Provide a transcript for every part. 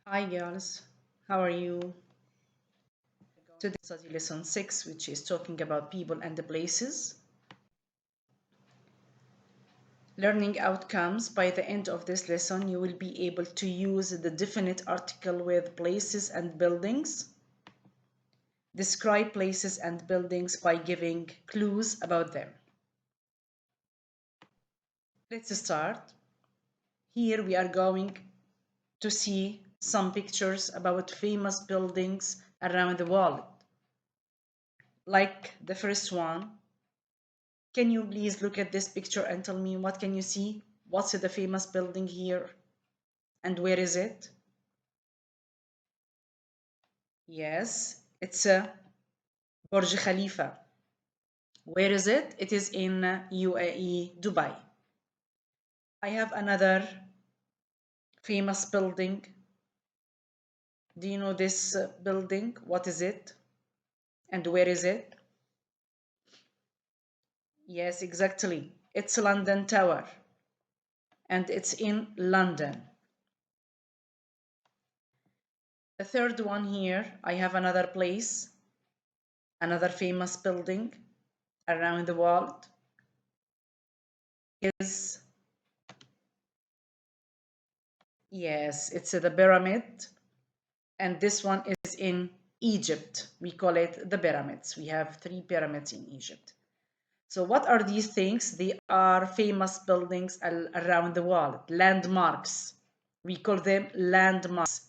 Hi girls, how are you? Today study lesson 6, which is talking about people and the places. Learning outcomes. By the end of this lesson, you will be able to use the definite article with places and buildings. Describe places and buildings by giving clues about them. Let's start. Here we are going to see some pictures about famous buildings around the world. Like the first one. Can you please look at this picture and tell me what can you see? What's the famous building here? And where is it? Yes, it's Burj Khalifa. Where is it? It is in UAE, Dubai. I have another famous building. Do you know this building? What is it? And where is it? Yes, exactly. It's London Tower. And it's in London. The third one here, I have another place, another famous building around the world is, yes, it's the pyramid, and this one is in Egypt. We call it the pyramids. We have three pyramids in Egypt. So what are these things? They are famous buildings around the world, landmarks. We call them landmarks,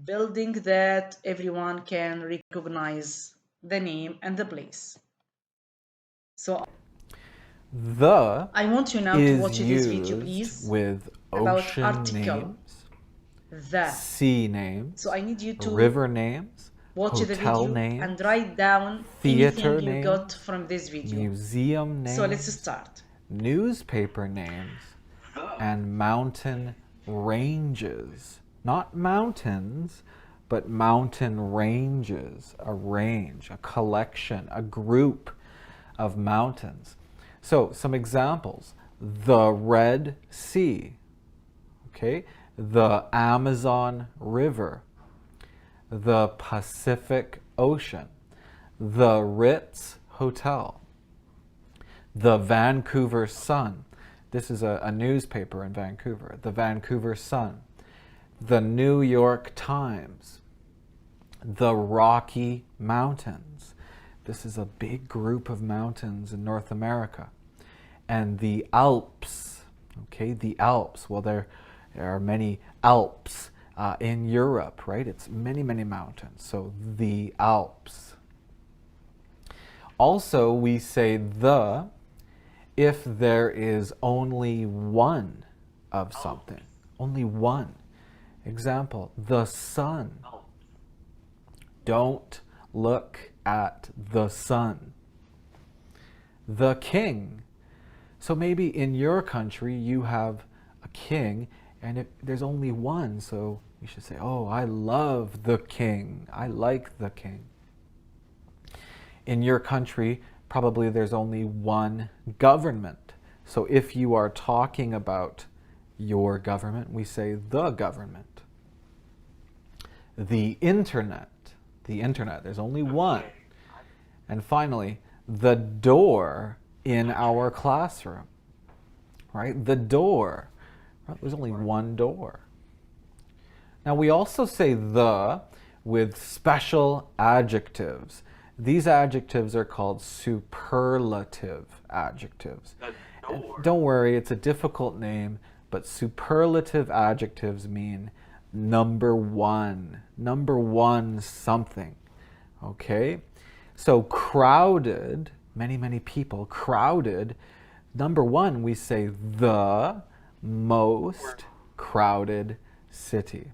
building that everyone can recognize the name and the place. So The I want you now to is watch this video, used please, with about ocean article names, the. sea So names, I need you to river names, watch the hotel video and names, write down anything theater you got names, from this video. museum So let's names, start. newspaper names, and mountain ranges. Not mountains, but mountain ranges. A range, a collection, a group of mountains. So, some examples: the Red Sea, okay, the Amazon River, the Pacific Ocean, the Ritz Hotel, the Vancouver Sun. This is a newspaper in Vancouver. The Vancouver Sun, the New York Times, the Rocky Mountains. This is a big group of mountains in North America. And the Alps, okay, the Alps. Well, there are many Alps in Europe, right? It's many, many mountains. So the Alps. Also, we say the if there is only one of something. Only one. Example, the sun. Don't look at the sun. The king. So maybe in your country you have a king and there's only one, so you should say, oh, I love the king. I like the king. In your country, probably there's only one government. So if you are talking about your government, we say the government. The internet. The internet, there's only one. And finally, the door in our classroom. Right? The door. Right? There's only one door. Now we also say the with special adjectives. These adjectives are called superlative adjectives. Don't worry, it's a difficult name, but superlative adjectives mean number one something. Okay? So crowded, many, many people, crowded. Number one, we say the most crowded city,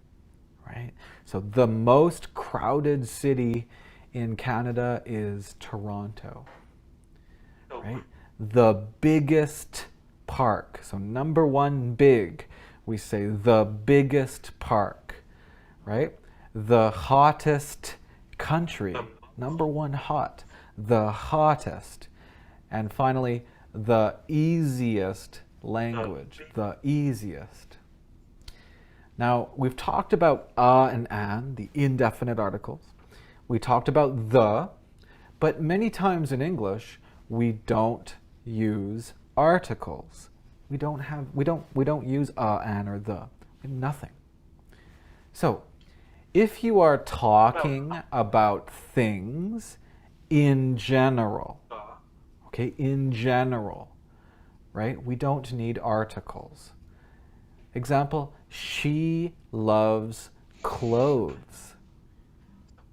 right? So the most crowded city in Canada is Toronto, right? The biggest park. So number one, big. We say the biggest park, right? The hottest country. Number one, hot. The hottest. And finally, the easiest language. The easiest. Now, we've talked about and an, the indefinite articles. We talked about the, but many times in English, we don't use articles. We don't use an or the. We have nothing. So, if you are talking about things in general, okay, in general, right? We don't need articles. Example, she loves clothes,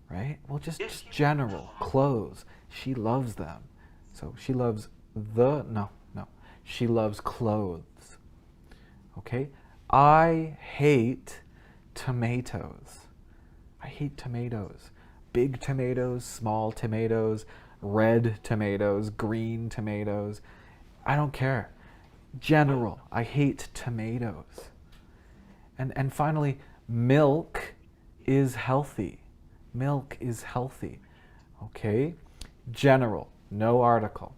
right? Well, just general, clothes. She loves them. So she loves no. She loves clothes, okay? I hate tomatoes. I hate tomatoes. Big tomatoes, small tomatoes, red tomatoes, green tomatoes. I don't care. General, I hate tomatoes. And finally, milk is healthy. Milk is healthy. Okay? General, no article.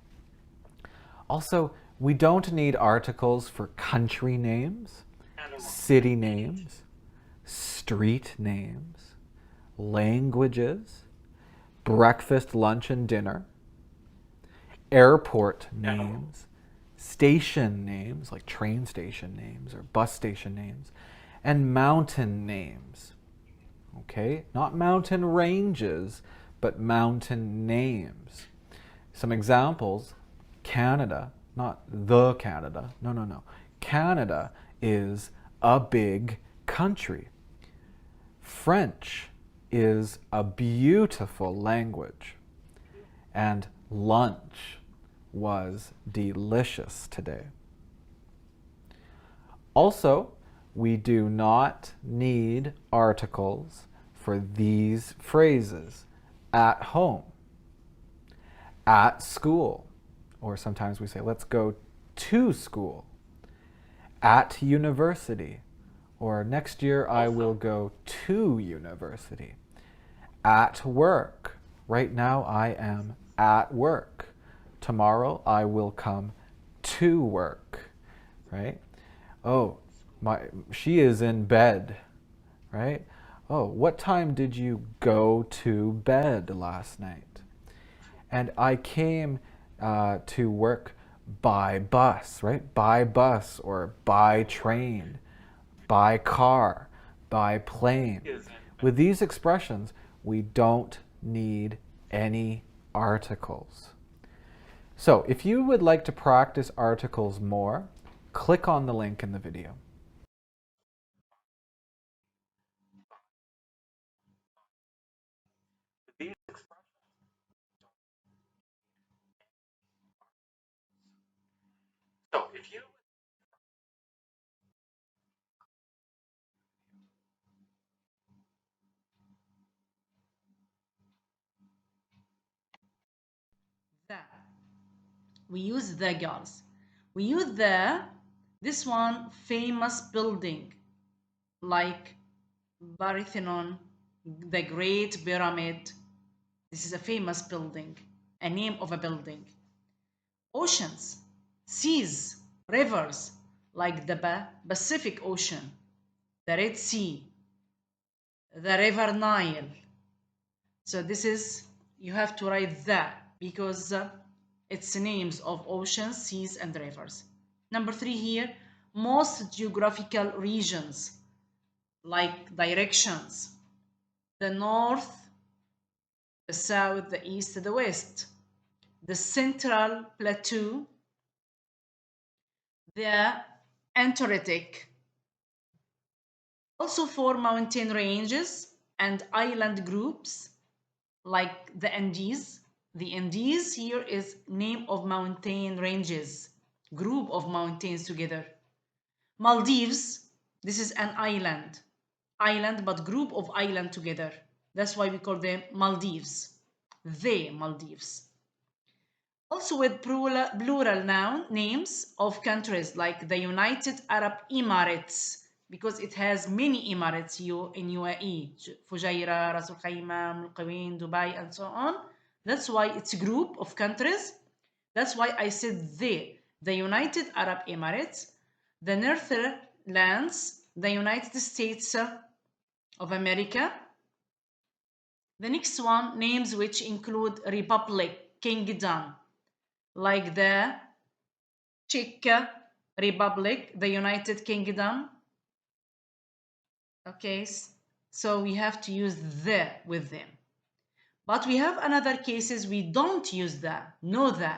Also, we don't need articles for country names, city names, street names, languages, breakfast, lunch, and dinner, airport names, station names like train station names or bus station names, and mountain names. Okay? Not mountain ranges, but mountain names. Some examples: Canada, not the Canada. No. Canada is a big country. French is a beautiful language. And lunch was delicious today. Also, we do not need articles for these phrases: at home, at school, or sometimes we say, let's go to school, at university, or next year I will go to university, at work. Right now I am at work. Tomorrow I will come to work, right? Oh, she is in bed, right? Oh, what time did you go to bed last night? And I came to work by bus, right? By bus or by train, by car, by plane. With these expressions, we don't need any articles. So if you would like to practice articles more, click on the link in the video. The. We use the, girls. We use this one famous building like Parthenon, the Great Pyramid. This is a famous building, a name of a building. Oceans, seas, rivers like the Pacific Ocean, the Red Sea, the River Nile. So this is, you have to write that because it's names of oceans, seas, and rivers. Number 3 here, most geographical regions like directions, the north, the south, the east, the west, the central plateau, the Antarctic. Also for mountain ranges and island groups like the Andes. The Andes here is name of mountain ranges, group of mountains together. Maldives, this is an island but group of island together. That's why we call them Maldives. The Maldives. Also with plural noun names of countries like the United Arab Emirates, because it has many Emirates in UAE, Fujairah, Ras Al Khaimah, Mulqain, Dubai, and so on. That's why it's a group of countries. That's why I said the United Arab Emirates, the Netherlands, the United States of America. The next one, names which include republic, kingdom, like the Czech Republic, the United Kingdom. Okay, so we have to use the with them. But we have another cases we don't use the, no the.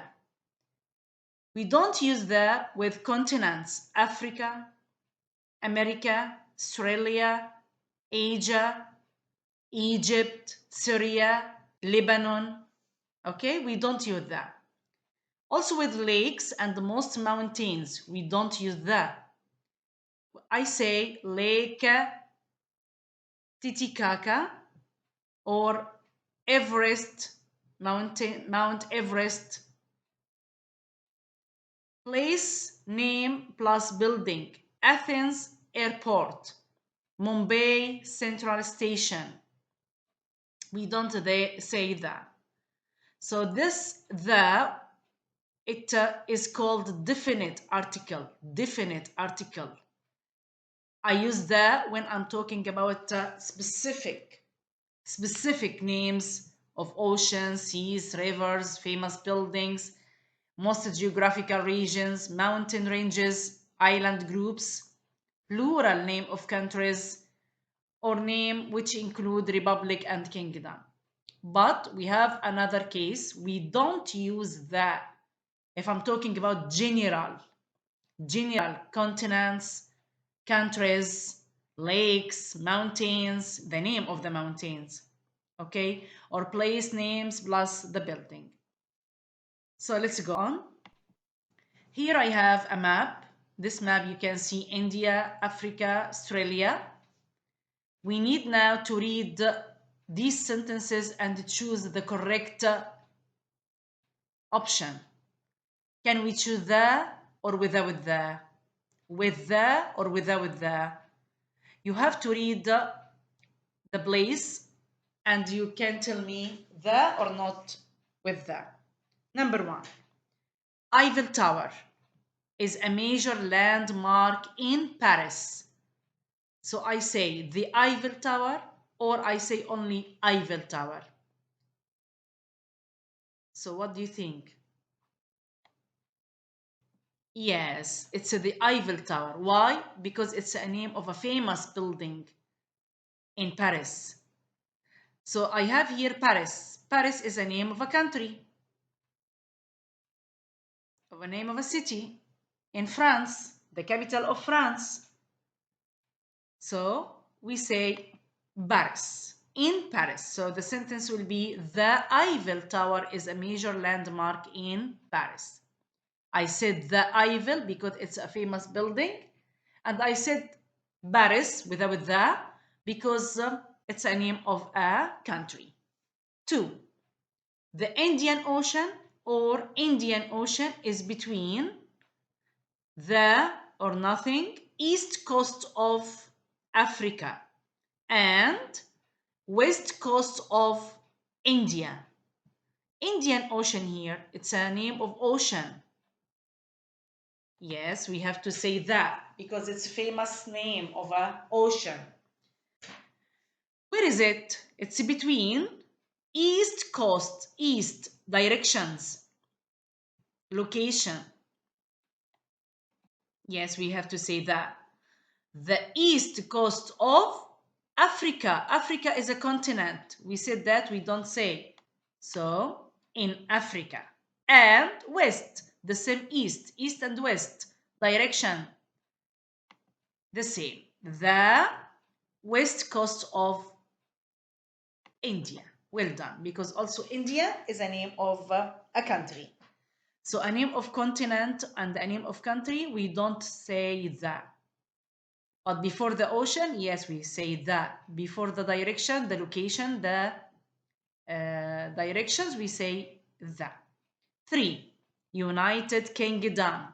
We don't use the with continents, Africa, America, Australia, Asia, Egypt, Syria, Lebanon. Okay, we don't use that. Also with lakes and most mountains, we don't use that. I say Lake Titicaca or Everest, Mount Everest. Place, name plus building, Athens Airport, Mumbai Central Station. We don't say that. So this it is called definite article. Definite article. I use that when I'm talking about specific names of oceans, seas, rivers, famous buildings, most geographical regions, mountain ranges, island groups, plural name of countries, or name which include republic and kingdom. But we have another case. We don't use that if I'm talking about general continents, countries, lakes, mountains, the name of the mountains, okay, or place names plus the building. So let's go on. Here I have a map. This map you can see India, Africa, Australia. We need now to read these sentences and choose the correct option. Can we choose the or without the? With the or without the? You have to read the place and you can tell me the or not with the. Number one, Eiffel Tower is a major landmark in Paris. So I say the Eiffel Tower or I say only Eiffel Tower. So what do you think? Yes, it's the Eiffel Tower. Why? Because it's a name of a famous building in Paris. So I have here Paris. Paris is a name of a country, of a name of a city in France, the capital of France. So we say Paris, in Paris. So the sentence will be the Eiffel Tower is a major landmark in Paris. I said the Eiffel because it's a famous building, and I said Paris without the because it's a name of a country. 2. The Indian Ocean or Indian Ocean is between the or nothing east coast of Africa and west coast of India. Indian Ocean here, it's a name of ocean. Yes, we have to say that because it's a famous name of an ocean. Where is it? It's between east coast, east directions, location. Yes, we have to say that. The east coast of Africa. Africa is a continent. We said that, we don't say. So, in Africa. And west, the same east and west direction, the same. The west coast of India. Well done, because also India is a name of a country. So a name of continent and a name of country, we don't say that. But before the ocean, yes, we say that. Before the direction, the location, the directions, we say that. 3. United Kingdom.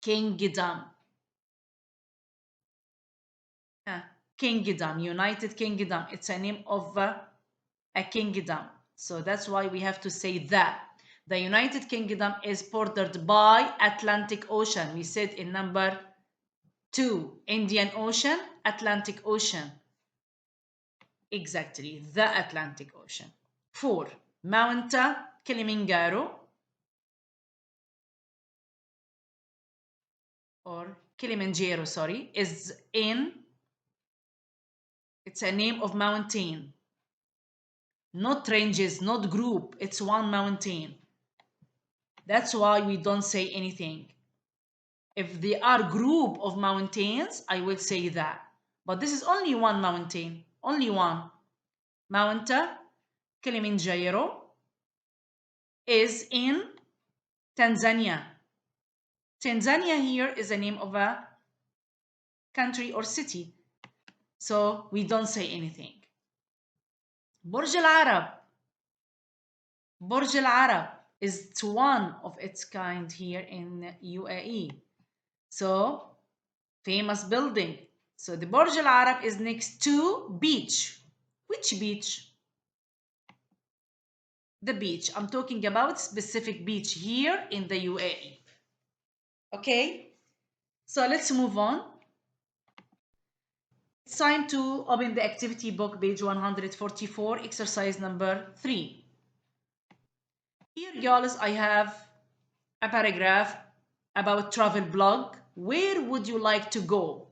Kingdom. Kingdom, United Kingdom. It's a name of a kingdom. So that's why we have to say that. The United Kingdom is bordered by Atlantic Ocean. We said in number 2. Indian Ocean, Atlantic Ocean. Exactly, the Atlantic Ocean. 4. Mount Kilimanjaro or Kilimanjaro, sorry, it's a name of mountain. Not ranges, not group, it's one mountain. That's why we don't say anything. If they are group of mountains, I will say that. But this is only one mountain, only one. Mount Kilimanjaro is in Tanzania. Tanzania here is the name of a country or city. So we don't say anything. Burj Al Arab. Burj Al Arab is one of its kind here in UAE. So famous building. So the Burj Al Arab is next to beach. Which beach? The beach. I'm talking about specific beach here in the UAE. Okay, so let's move on. It's time to open the activity book, page 144, exercise number 3. Here, girls, I have a paragraph about travel blog. Where would you like to go?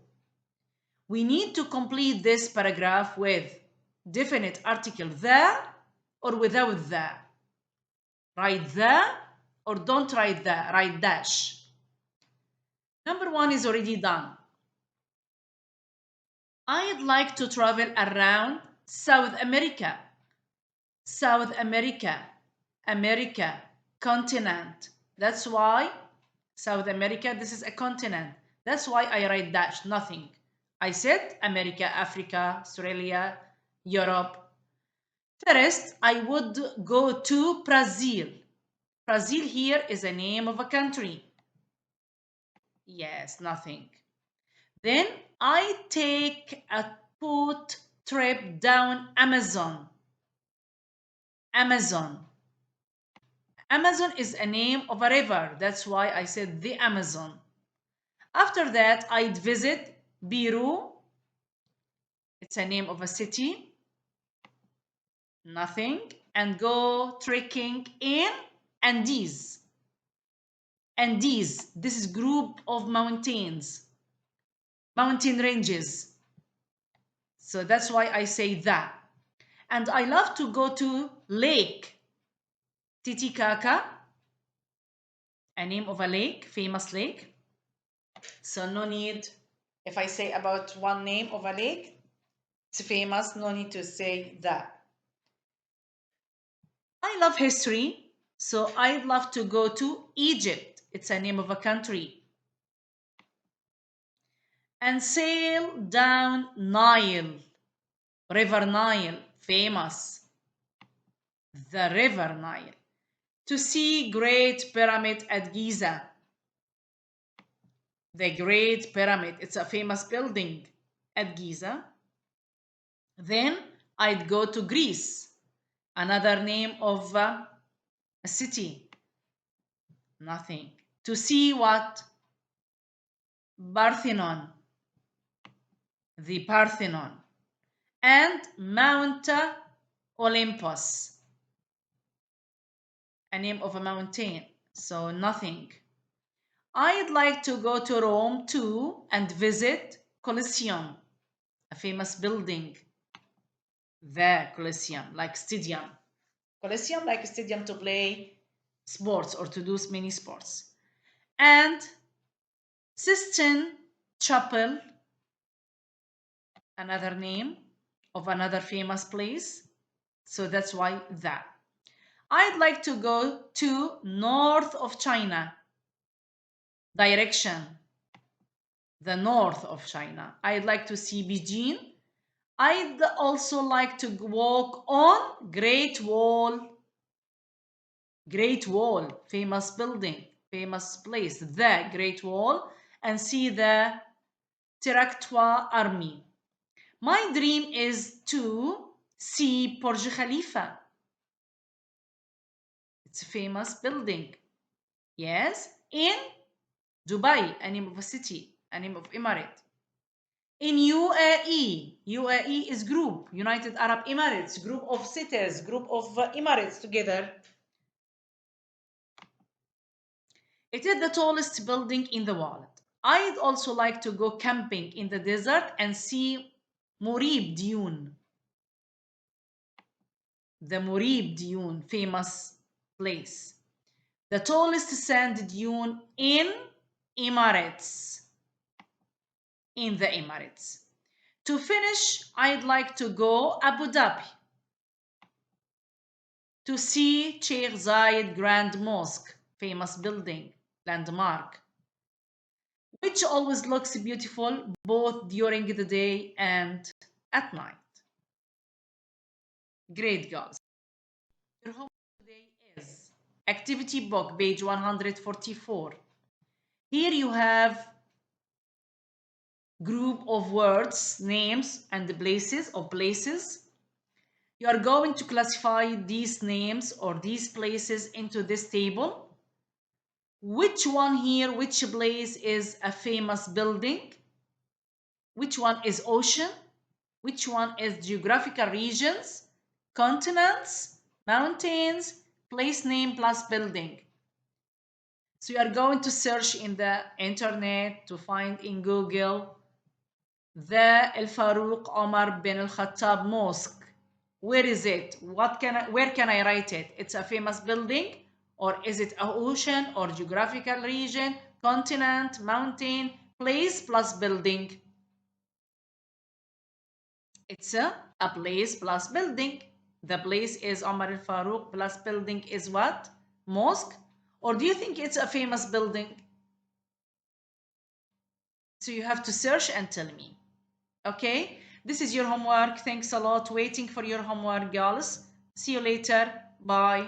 We need to complete this paragraph with definite article the or without the. Write the or don't write the, write dash. Number 1 is already done. I'd like to travel around South America. South America, America, continent. That's why South America, this is a continent. That's why I write dash, nothing. I said America, Africa, Australia, Europe. First, I would go to Brazil. Brazil here is a name of a country. Yes, nothing. Then I take a boat trip down Amazon. Amazon. Amazon is a name of a river. That's why I said the Amazon. After that, I'd visit Peru. It's a name of a city. Nothing. And go trekking in Andes. Andes. This is group of mountains. Mountain ranges. So that's why I say that. And I love to go to Lake Titicaca, a name of a lake, famous lake. So no need, if I say about one name of a lake, it's famous, no need to say that. I love history, so I'd love to go to Egypt. It's a name of a country. And sail down Nile, River Nile, famous. The River Nile. To see Great Pyramid at Giza. The Great Pyramid, it's a famous building at Giza. Then I'd go to Greece, another name of a city. Nothing. To see what? Parthenon. The Parthenon. And Mount Olympus, a name of a mountain. So nothing. I'd like to go to Rome too and visit Colosseum, a famous building. The Colosseum, like stadium. Colosseum, like a stadium to play sports or to do many sports. And Sistine Chapel, another name of another famous place. So that's why that. I'd like to go to north of China. Direction. The north of China. I'd like to see Beijing. I'd also like to walk on Great Wall. Great Wall, famous building, famous place, the Great Wall, and see the Tirakwa Army. My dream is to see Burj Khalifa. It's a famous building. Yes, in Dubai, a name of a city. a name of emirate. In UAE, UAE is group, United Arab Emirates, group of cities, group of emirates together. It is the tallest building in the world. I'd also like to go camping in the desert and see Morib Dune. The Morib Dune, famous place. The tallest sand dune in Emirates. In the Emirates. To finish, I'd like to go Abu Dhabi to see Sheikh Zayed Grand Mosque, famous building, landmark, which always looks beautiful both during the day and at night. Great, girls. Your homework today is activity book, page 144. Here you have group of words, names, and the places of places. You are going to classify these names or these places into this table. Which one here, which place is a famous building? Which one is ocean? Which one is geographical regions, continents, mountains, place name plus building? So you are going to search in the internet to find in Google the Al Farouk Omar bin Al Khattab Mosque. Where is it? Where can I write it? It's a famous building, or is it an ocean or geographical region, continent, mountain, place plus building? It's a place plus building. The place is Omar Al Farouk plus building is what? Mosque? Or do you think it's a famous building? So you have to search and tell me. Okay? This is your homework. Thanks a lot. Waiting for your homework, girls. See you later. Bye.